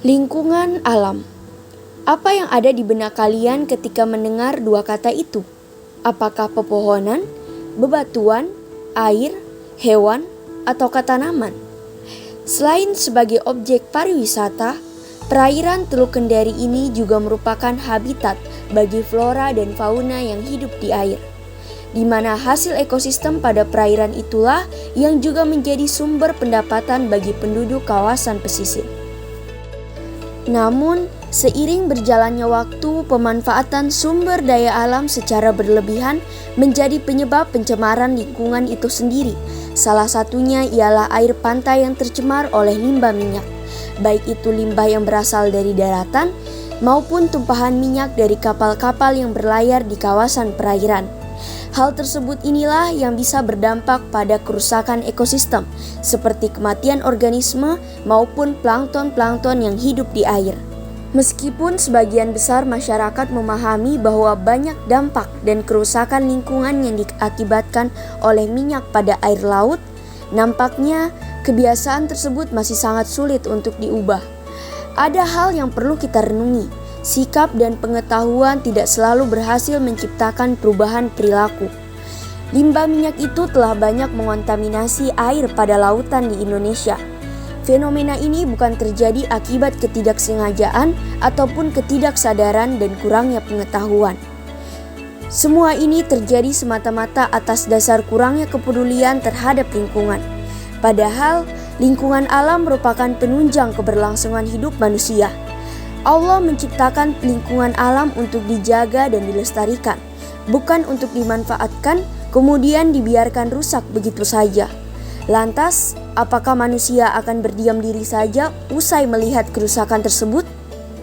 Lingkungan alam. Apa yang ada di benak kalian ketika mendengar dua kata itu? Apakah pepohonan, bebatuan, air, hewan, atau tanaman? Selain sebagai objek pariwisata, perairan Teluk Kendari ini juga merupakan habitat bagi flora dan fauna yang hidup di air, di mana hasil ekosistem pada perairan itulah yang juga menjadi sumber pendapatan bagi penduduk kawasan pesisir. Namun, seiring berjalannya waktu, pemanfaatan sumber daya alam secara berlebihan menjadi penyebab pencemaran lingkungan itu sendiri. Salah satunya ialah air pantai yang tercemar oleh limbah minyak, baik itu limbah yang berasal dari daratan maupun tumpahan minyak dari kapal-kapal yang berlayar di kawasan perairan. Hal tersebut inilah yang bisa berdampak pada kerusakan ekosistem, seperti kematian organisme maupun plankton-plankton yang hidup di air. Meskipun sebagian besar masyarakat memahami bahwa banyak dampak dan kerusakan lingkungan yang diakibatkan oleh minyak pada air laut, nampaknya kebiasaan tersebut masih sangat sulit untuk diubah. Ada hal yang perlu kita renungi. Sikap dan pengetahuan tidak selalu berhasil menciptakan perubahan perilaku. Limbah minyak itu telah banyak mengontaminasi air pada lautan di Indonesia. Fenomena ini bukan terjadi akibat ketidaksengajaan ataupun ketidaksadaran dan kurangnya pengetahuan. Semua ini terjadi semata-mata atas dasar kurangnya kepedulian terhadap lingkungan. Padahal, lingkungan alam merupakan penunjang keberlangsungan hidup manusia. Allah menciptakan lingkungan alam untuk dijaga dan dilestarikan, bukan untuk dimanfaatkan kemudian dibiarkan rusak begitu saja. Lantas, apakah manusia akan berdiam diri saja usai melihat kerusakan tersebut?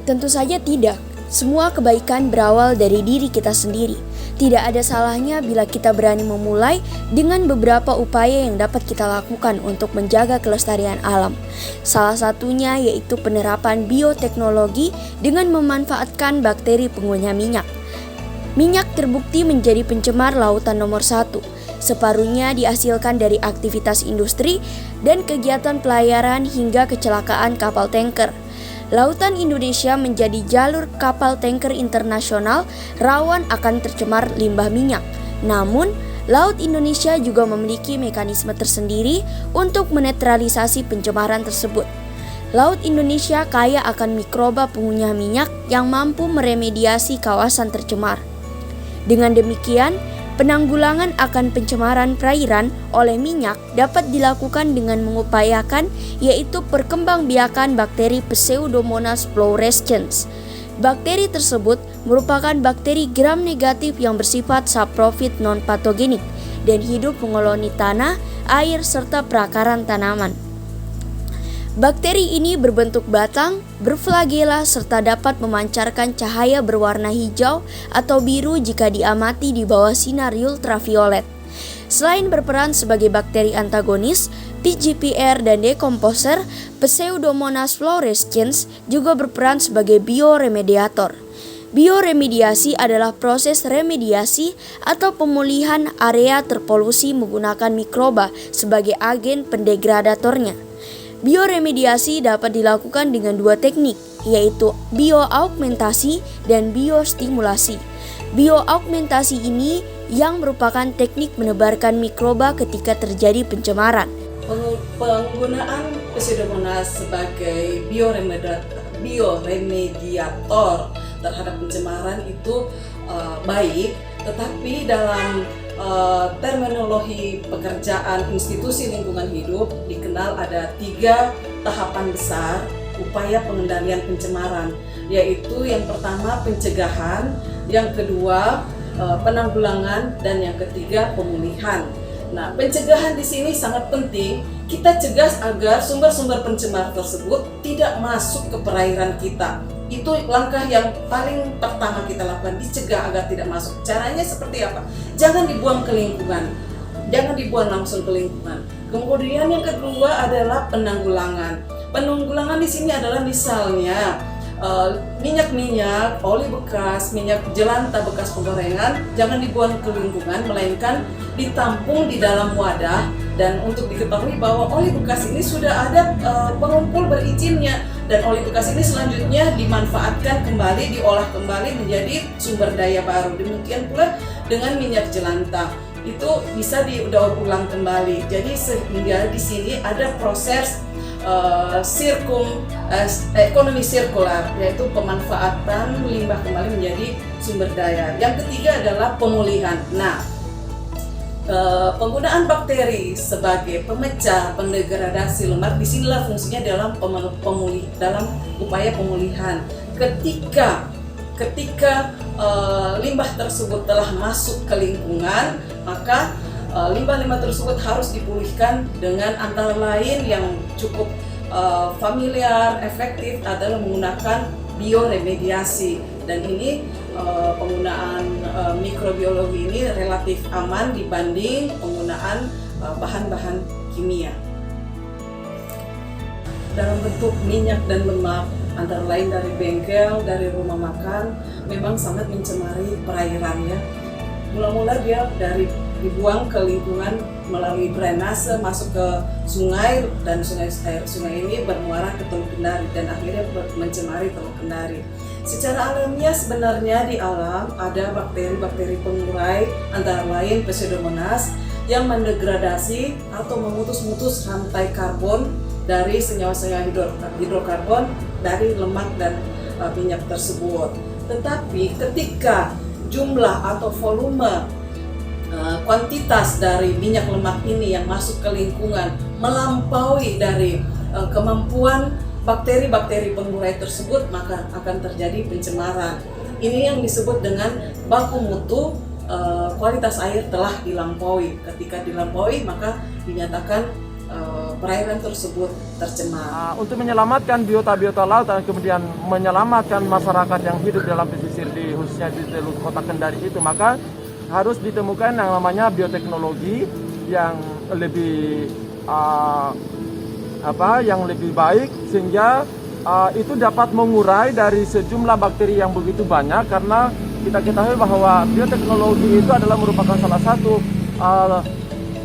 Tentu saja tidak. Semua kebaikan berawal dari diri kita sendiri. Tidak ada salahnya bila kita berani memulai dengan beberapa upaya yang dapat kita lakukan untuk menjaga kelestarian alam. Salah satunya yaitu penerapan bioteknologi dengan memanfaatkan bakteri pengunyah minyak. Minyak terbukti menjadi pencemar lautan nomor 1. Separuhnya dihasilkan dari aktivitas industri dan kegiatan pelayaran hingga kecelakaan kapal tanker. Lautan Indonesia menjadi jalur kapal tanker internasional rawan akan tercemar limbah minyak. Namun, Laut Indonesia juga memiliki mekanisme tersendiri untuk menetralisasi pencemaran tersebut. Laut Indonesia kaya akan mikroba pengunyah minyak yang mampu meremediasi kawasan tercemar. Dengan demikian, penanggulangan akan pencemaran perairan oleh minyak dapat dilakukan dengan mengupayakan yaitu perkembangbiakan bakteri Pseudomonas fluorescens. Bakteri tersebut merupakan bakteri gram negatif yang bersifat saprofit non-patogenik dan hidup mengeloni tanah, air, serta perakaran tanaman. Bakteri ini berbentuk batang, berflagela, serta dapat memancarkan cahaya berwarna hijau atau biru jika diamati di bawah sinar ultraviolet. Selain berperan sebagai bakteri antagonis, PGPR dan dekomposer, Pseudomonas fluorescens juga berperan sebagai bioremediator. Bioremediasi adalah proses remediasi atau pemulihan area terpolusi menggunakan mikroba sebagai agen pendegradatornya. Bioremediasi dapat dilakukan dengan dua teknik, yaitu bioaugmentasi dan biostimulasi. Bioaugmentasi ini yang merupakan teknik menebarkan mikroba ketika terjadi pencemaran. Penggunaan Pseudomonas sebagai bioremediator terhadap pencemaran itu baik, tetapi dalam terminologi pekerjaan institusi lingkungan hidup dikenal ada 3 tahapan besar upaya pengendalian pencemaran, yaitu yang pertama pencegahan, yang kedua penanggulangan, dan yang ketiga pemulihan. Nah, pencegahan di sini sangat penting. Kita cegah agar sumber-sumber pencemar tersebut tidak masuk ke perairan kita. Itu langkah yang paling pertama kita lakukan, dicegah agar tidak masuk. Caranya seperti apa? Jangan dibuang ke lingkungan, jangan dibuang langsung ke lingkungan. Kemudian yang kedua adalah penanggulangan. Penanggulangan di sini adalah misalnya minyak-minyak, oli bekas, minyak jelantah bekas penggorengan jangan dibuang ke lingkungan, melainkan ditampung di dalam wadah Dan untuk diketahui bahwa oli bekas ini sudah ada pengumpul berizinnya, dan oli bekas ini selanjutnya dimanfaatkan kembali, diolah kembali menjadi sumber daya baru. Demikian pula dengan minyak jelantah, itu bisa didaur ulang kembali. Jadi sehingga di sini ada proses ekonomi sirkular, yaitu pemanfaatan limbah kembali menjadi sumber daya. Yang ketiga adalah pemulihan. Nah, penggunaan bakteri sebagai pemecah, pendegradasi lemak, disinilah fungsinya dalam dalam upaya pemulihan. Ketika limbah tersebut telah masuk ke lingkungan, maka limbah-limbah tersebut harus dipulihkan dengan antara lain yang cukup familiar, efektif adalah menggunakan bioremediasi. Dan ini penggunaan mikrobiologi ini relatif aman dibanding penggunaan bahan-bahan kimia. Dalam bentuk minyak dan lemak, antara lain dari bengkel, dari rumah makan, memang sangat mencemari perairan ya. Mula-mula dia dibuang ke lingkungan melalui drainase masuk ke sungai, dan sungai ini bermuara ke Teluk Kendari dan akhirnya mencemari Teluk Kendari. Secara alamiah sebenarnya di alam ada bakteri-bakteri pengurai, antara lain Pseudomonas, yang mendegradasi atau memutus-mutus rantai karbon dari senyawa-senyawa hidrokarbon dari lemak dan minyak tersebut. Tetapi ketika jumlah atau volume kuantitas dari minyak lemak ini yang masuk ke lingkungan melampaui dari kemampuan bakteri-bakteri pengurai tersebut, maka akan terjadi pencemaran. Ini yang disebut dengan baku mutu, kualitas air telah dilampaui. Ketika dilampaui, maka dinyatakan perairan tersebut tercemar. Untuk menyelamatkan biota-biota laut dan kemudian menyelamatkan masyarakat yang hidup dalam pesisir khususnya di Teluk Kota Kendari itu, maka harus ditemukan yang namanya bioteknologi yang lebih lebih baik, sehingga itu dapat mengurai dari sejumlah bakteri yang begitu banyak. Karena kita ketahui bahwa bioteknologi itu adalah merupakan salah satu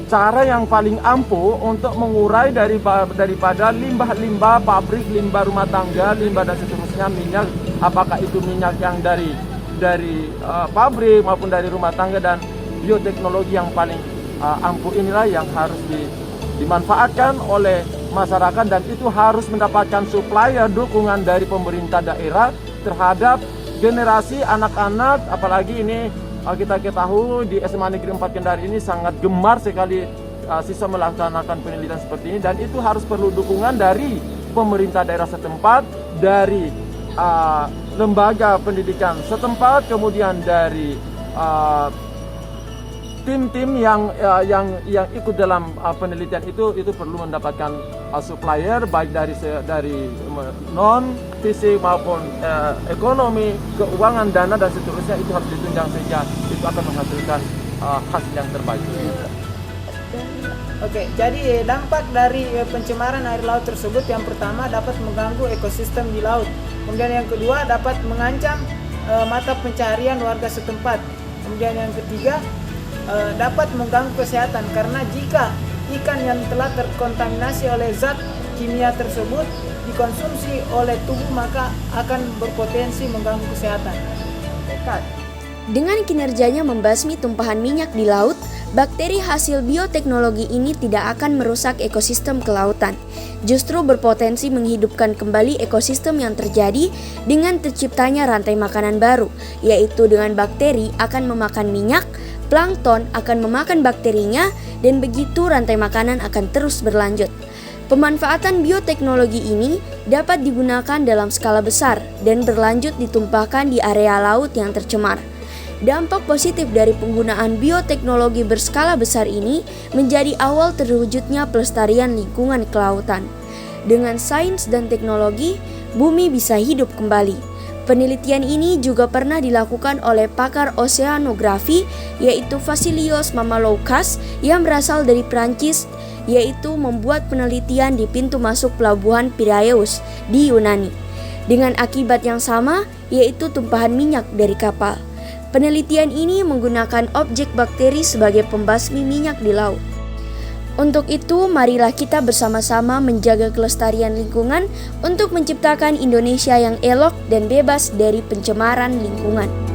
cara yang paling ampuh untuk mengurai daripada limbah-limbah pabrik, limbah rumah tangga, limbah dan seterusnya, minyak, apakah itu minyak yang dari pabrik maupun dari rumah tangga. Dan bioteknologi yang paling ampuh inilah yang harus dimanfaatkan oleh masyarakat, dan itu harus mendapatkan supplier dukungan dari pemerintah daerah terhadap generasi anak-anak. Apalagi ini kita ketahui di SMA Negeri 4 Kendari ini sangat gemar sekali siswa melaksanakan penelitian seperti ini, dan itu harus perlu dukungan dari pemerintah daerah setempat, dari lembaga pendidikan setempat, kemudian dari tim-tim yang ikut dalam penelitian itu perlu mendapatkan supplier baik dari non fisik maupun ekonomi, keuangan, dana dan seterusnya. Itu harus ditunjang sehingga itu akan menghasilkan hasil yang terbaik. Oke, jadi dampak dari pencemaran air laut tersebut, yang pertama dapat mengganggu ekosistem di laut. Kemudian yang kedua dapat mengancam mata pencaharian warga setempat. Kemudian yang ketiga dapat mengganggu kesehatan, karena jika ikan yang telah terkontaminasi oleh zat kimia tersebut dikonsumsi oleh tubuh, maka akan berpotensi mengganggu kesehatan. Dengan kinerjanya membasmi tumpahan minyak di laut, bakteri hasil bioteknologi ini tidak akan merusak ekosistem kelautan. Justru berpotensi menghidupkan kembali ekosistem yang terjadi dengan terciptanya rantai makanan baru, yaitu dengan bakteri akan memakan minyak, plankton akan memakan bakterinya, dan begitu rantai makanan akan terus berlanjut. Pemanfaatan bioteknologi ini dapat digunakan dalam skala besar dan berlanjut ditumpahkan di area laut yang tercemar. Dampak positif dari penggunaan bioteknologi berskala besar ini menjadi awal terwujudnya pelestarian lingkungan kelautan. Dengan sains dan teknologi, bumi bisa hidup kembali. Penelitian ini juga pernah dilakukan oleh pakar oseanografi, yaitu Vasilios Mamaloukas yang berasal dari Prancis, yaitu membuat penelitian di pintu masuk pelabuhan Piraeus di Yunani. Dengan akibat yang sama, yaitu tumpahan minyak dari kapal. Penelitian ini menggunakan objek bakteri sebagai pembasmi minyak di laut. Untuk itu, marilah kita bersama-sama menjaga kelestarian lingkungan untuk menciptakan Indonesia yang elok dan bebas dari pencemaran lingkungan.